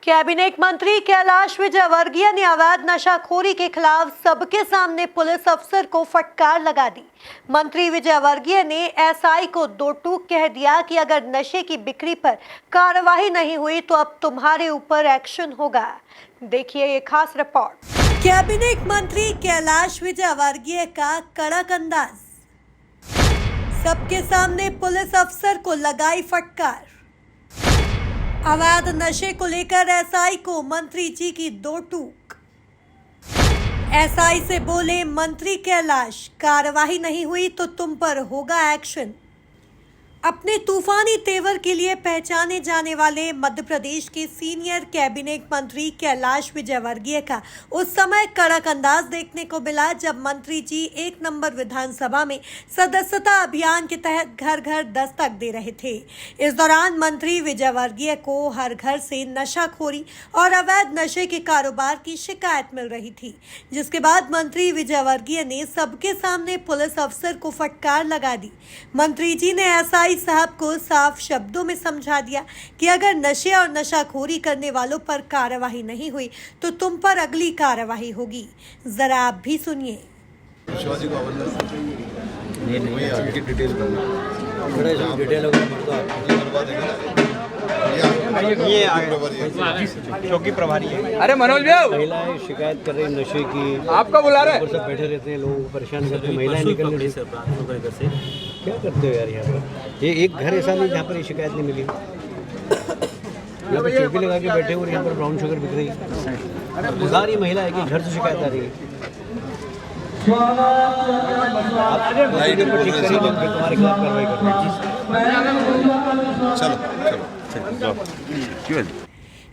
Cabinet मंत्री कैलाश विजयवर्गीय ने अवैध नशाखोरी के खिलाफ सबके सामने पुलिस अफसर को फटकार लगा दी। मंत्री विजयवर्गीय ने एसआई को दो टूक कह दिया कि अगर नशे की बिक्री पर कार्रवाई नहीं हुई तो अब तुम्हारे ऊपर एक्शन होगा। देखिए ये खास रिपोर्ट। कैबिनेट मंत्री कैलाश विजयवर्गीय का कड़क अंदाज, सबके सामने पुलिस अफसर को लगाई फटकार। अवैध नशे को लेकर एसआई को मंत्री जी की दो टूक। एसआई से बोले मंत्री कैलाश, कार्रवाई नहीं हुई तो तुम पर होगा एक्शन। अपने तूफानी तेवर के लिए पहचाने जाने वाले मध्य प्रदेश के सीनियर कैबिनेट मंत्री कैलाश विजयवर्गीय का उस समय कड़क अंदाज देखने को मिला जब मंत्री जी 1 नंबर विधानसभा में सदस्यता अभियान के तहत घर घर दस्तक दे रहे थे। इस दौरान मंत्री विजयवर्गीय को हर घर से नशाखोरी और अवैध नशे के कारोबार की शिकायत मिल रही थी, जिसके बाद मंत्री विजयवर्गीय ने सबके सामने पुलिस अफसर को फटकार लगा दी। मंत्री जी ने एसआई साहब को साफ शब्दों में समझा दिया कि अगर नशे और नशाखोरी करने वालों पर कार्रवाई नहीं हुई तो तुम पर अगली कार्रवाई होगी। जरा आप भी सुनिए। शिवाजी को नहीं आगे डिटेल चौकी प्रभारी है। अरे मनोज भैया, महिलाएं शिकायत कर रही नशे की, आपका बुला रहे हैं। सब बैठे रहते हैं, लोगों को परेशान करते हैं। महिलाएं निकलने से क्या करते हो यार? यहाँ पर ये एक घर ऐसा नहीं जहाँ पर ये शिकायत नहीं मिली। यहाँ पर चौकी लगा के बैठे और यहाँ पर ब्राउन शुगर बिक रही है। बुजार ये महिला है कि घर से शिकायत आ रही है। आप ठीक करिए, तुम्हारे खिलाफ कार्रवाई चलो।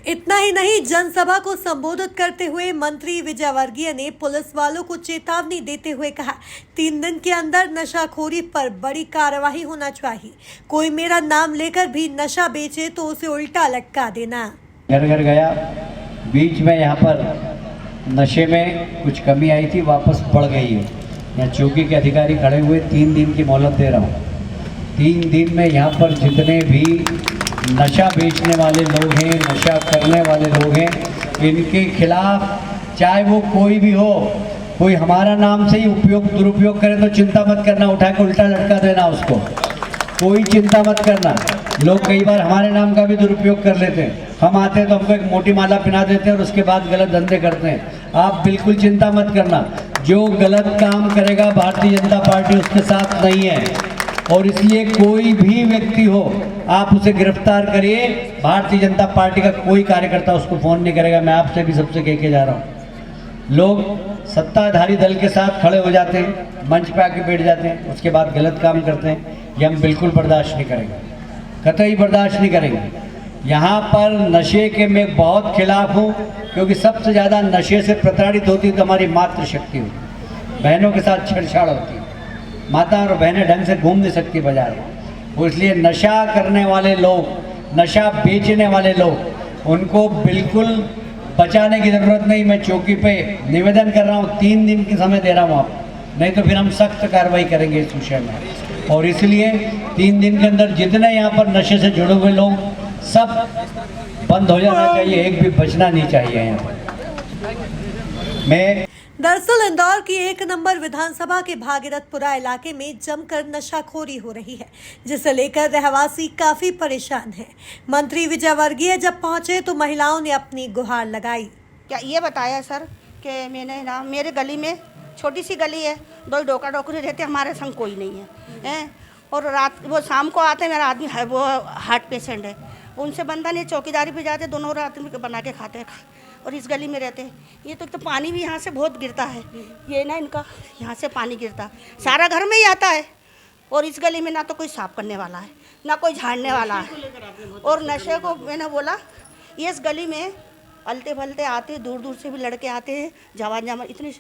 इतना ही नहीं, जनसभा को संबोधित करते हुए मंत्री विजयवर्गीय ने पुलिस वालों को चेतावनी देते हुए कहा, 3 दिन के अंदर नशाखोरी पर बड़ी कार्रवाई होना चाहिए। कोई मेरा नाम लेकर भी नशा बेचे तो उसे उल्टा लटका देना। घर घर गया, बीच में यहाँ पर नशे में कुछ कमी आई थी, वापस बढ़ गई है। यहाँ चौकी के अधिकारी खड़े हुए, 3 दिन की मोहलत दे रहा हूँ। 3 दिन में यहाँ पर जितने भी नशा बेचने वाले लोग हैं, नशा करने वाले लोग हैं, इनके खिलाफ चाहे वो कोई भी हो, कोई हमारा नाम से ही उपयोग दुरुपयोग करे तो चिंता मत करना, उठा के उल्टा लटका देना उसको। कोई चिंता मत करना। लोग कई बार हमारे नाम का भी दुरुपयोग कर लेते हैं। हम आते हैं तो हमको एक मोटी माला पहना देते हैं और उसके बाद गलत धंधे करते हैं। आप बिल्कुल चिंता मत करना। जो गलत काम करेगा भारतीय जनता पार्टी उसके साथ नहीं है, और इसलिए कोई भी व्यक्ति हो आप उसे गिरफ्तार करिए। भारतीय जनता पार्टी का कोई कार्यकर्ता उसको फ़ोन नहीं करेगा। मैं आपसे भी सबसे कह के जा रहा हूँ। लोग सत्ताधारी दल के साथ खड़े हो जाते हैं, मंच पे आके बैठ जाते हैं, उसके बाद गलत काम करते हैं। ये हम बिल्कुल बर्दाश्त नहीं करेंगे, कतई बर्दाश्त नहीं करेंगे। यहाँ पर नशे के मैं बहुत खिलाफ हूँ, क्योंकि सबसे ज़्यादा नशे से प्रताड़ित होती है तो हमारी मातृशक्ति होती, बहनों के साथ छेड़छाड़ होती है। माता और बहनें ढंग से घूम नहीं सकती बाजार में। वो इसलिए नशा करने वाले लोग, नशा बेचने वाले लोग, उनको बिल्कुल बचाने की ज़रूरत नहीं। मैं चौकी पे निवेदन कर रहा हूँ, 3 दिन की समय दे रहा हूँ आप, नहीं तो फिर हम सख्त कार्रवाई करेंगे इस विषय में। और इसलिए 3 दिन के अंदर जितने यहाँ पर नशे से जुड़े हुए लोग सब बंद हो जाना चाहिए, एक भी बचना नहीं चाहिए यहाँ पर। मैं दरअसल इंदौर की 1 नंबर विधानसभा के भागीरथपुरा इलाके में जमकर नशाखोरी हो रही है, जिसे लेकर रहवासी काफी परेशान हैं। मंत्री विजयवर्गीय जब पहुंचे तो महिलाओं ने अपनी गुहार लगाई। क्या ये बताया सर कि मैंने ना, मेरे गली में छोटी सी गली है, 2 डोका डोकरी रहते, हमारे संग कोई नहीं है, और रात वो शाम को आते, मेरा आदमी है वो हार्ट पेशेंट है, उनसे बंदा नहीं, चौकीदारी पे जाते, दोनों रात में बना के खाते हैं, और इस गली में रहते हैं। ये तो पानी भी यहाँ से बहुत गिरता है, ये ना इनका यहाँ से पानी गिरता सारा घर में ही आता है, और इस गली में ना तो कोई साफ करने वाला है, ना कोई झाड़ने वाला है। और नशे को मैंने बोला, ये इस गली में अलते फलते आते, दूर दूर से भी लड़के आते हैं, जवान जवान, इतनी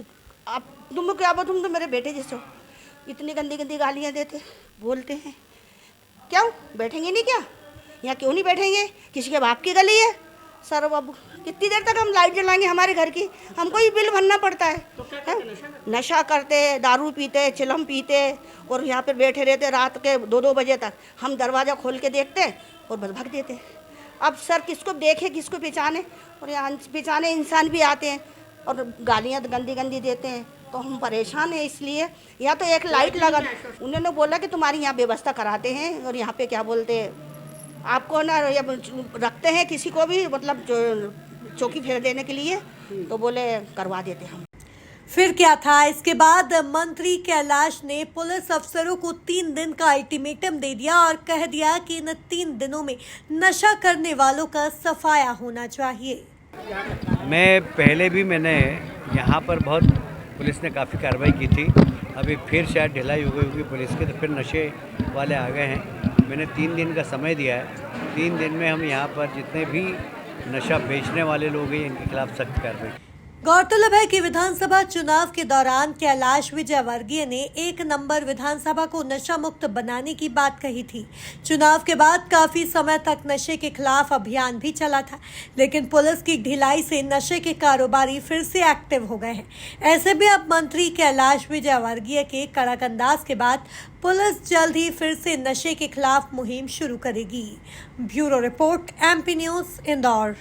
आप तुम क्या बोल, तुम तो मेरे बेटे जैसे हो, इतनी गंदी गंदी गालियाँ देते बोलते हैं। क्यों बैठेंगे नहीं क्या? यहाँ क्यों नहीं बैठेंगे? किसी के बाप की गली है सर बाबू, कितनी देर तक हम लाइट जलाएंगे हमारे घर की? हमको ही बिल भरना पड़ता है। नशा करते, दारू पीते, चिलम पीते, और यहाँ पे बैठे रहते रात के 2-2 बजे तक। हम दरवाज़ा खोल के देखते और बस भाग देते। अब सर किसको देखे किसको पहचाने, और यहाँ पहचाने इंसान भी आते हैं और गालियाँ गंदी गंदी देते हैं, तो हम परेशान हैं। इसलिए यहाँ तो एक लाइट लगा, उन्होंने बोला कि तुम्हारी यहाँ व्यवस्था कराते हैं, और यहाँ पे क्या बोलते हैं आपको ना रखते हैं किसी को भी, मतलब चौकी फेर देने के लिए, तो बोले करवा देते हम। फिर क्या था, इसके बाद मंत्री कैलाश ने पुलिस अफसरों को 3 दिन का अल्टीमेटम दे दिया और कह दिया कि इन 3 दिनों में नशा करने वालों का सफाया होना चाहिए। मैं पहले भी मैंने यहाँ पर बहुत पुलिस ने काफ़ी कार्रवाई की थी, अभी फिर शायद ढिलाई हो गई होगी पुलिस की, तो फिर नशे वाले आ गए हैं। मैंने 3 दिन का समय दिया है, 3 दिन में हम यहाँ पर जितने भी नशा बेचने वाले लोग हैं इनके खिलाफ सख्त कार्रवाई। गौरतलब है कि विधानसभा चुनाव के दौरान कैलाश विजयवर्गीय ने 1 नंबर विधानसभा को नशा मुक्त बनाने की बात कही थी। चुनाव के बाद काफी समय तक नशे के खिलाफ अभियान भी चला था, लेकिन पुलिस की ढिलाई से नशे के कारोबारी फिर से एक्टिव हो गए हैं। ऐसे में अब मंत्री कैलाश विजयवर्गीय के कड़क अंदाज के बाद पुलिस जल्द ही फिर से नशे के खिलाफ मुहिम शुरू करेगी। Bureau report, MP news, Indore.